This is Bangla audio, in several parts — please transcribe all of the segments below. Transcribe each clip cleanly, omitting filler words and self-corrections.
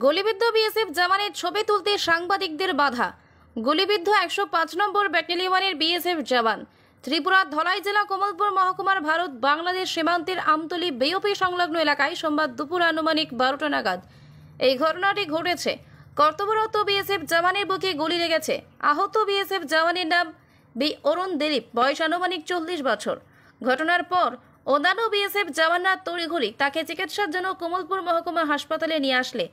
গুলিবিদ্ধ বিএসএফ জওয়ানের ছবি তুলতে সাংবাদিকদের বাধা। গুলিবিদ্ধ 105 নম্বর ব্যাটালিয়নের বিএসএফ জওয়ান। ত্রিপুরার ধলাই জেলা কমলপুর মহকুমার ভারত বাংলাদেশ সীমান্তের আমতলী বিওপি সংলগ্ন এলাকায় সোমবার দুপুর আনুমানিক 12টা নাগাদ এই ঘটনাটি ঘটেছে। কর্তব্যরত বিএসএফ জওয়ানের বুকে গুলি লেগেছে। আহত বিএসএফ জওয়ানের নাম বি অরুণ দিলীপ, বয়স আনুমানিক 40 বছর। ঘটনার পর অন্যান্য বিএসএফ জওয়ানরা তড়িঘড়ি তাকে চিকিৎসার জন্য কমলপুর মহকুমা হাসপাতালে নিয়ে আসলে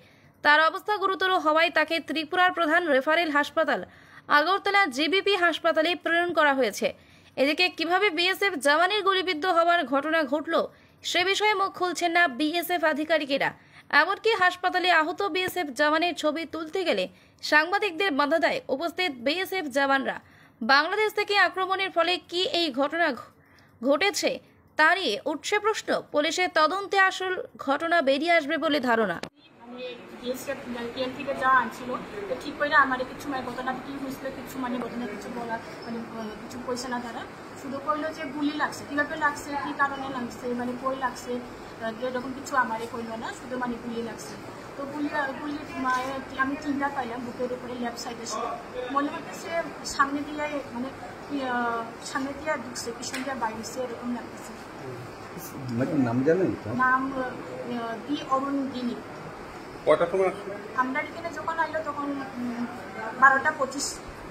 তার অবস্থা গুরুতর হওয়ায় তাকে ত্রিপুরার প্রধান রেফারেল হাসপাতাল আগরতলা জিবিপি হাসপাতালে প্রেরণ করা হয়েছে। এদিকে কিভাবে বিএসএফ জওয়ানের গুলিবিদ্ধ হওয়ার ঘটনা ঘটল সে বিষয়ে মুখ খুলছেন না বিএসএফ আধিকারিকেরা। এমনকি হাসপাতালে আহত বিএসএফ জওয়ানের ছবি তুলতে গেলে সাংবাদিকদের বাধা দেয় উপস্থিত বিএসএফ জওয়ানরা। বাংলাদেশ থেকে আক্রমণের ফলে কি এই ঘটনা ঘটেছে তা নিয়ে উঠছে প্রশ্ন। পুলিশের তদন্তে আসল ঘটনা বেরিয়ে আসবে বলে ধারণা। থেকে যা আনছিল তো ঠিক করে আমার কিছু ঘটনা কি হয়েছিল কিছু ঘটনা কিছু বলার কিছু পয়সা না তারা শুধু কইলো যে গুলি লাগছে, কীভাবে লাগছে, কী কারণে লাগছে, কই লাগছে এরকম কিছু আমারে কইলো না, শুধু গুলি লাগছে। তো গুলি আমি চিন্তা পাইলাম বুকের উপরে লেফট সাইডে মনে হচ্ছে সামনে দিয়ে সামনে দিয়ে ঢুকছে, পিছন দিয়ে বাইরেছে, এরকম লাগতেছে। নাম জানেন? নাম বি অরুণ দিলীপ। কয়টার সময় আসলো? আমরা এখানে যখন আইলো তখন 12টা 25।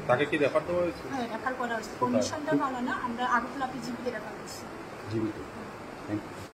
তাকে কি রেফার করা হয়েছে? হ্যাঁ, রেফার করা হয়েছে। কন্ডিশনটা ভালো না, আমরা আগরতলা জিবিতে রেফার করছি। জিবিতে। Thank you.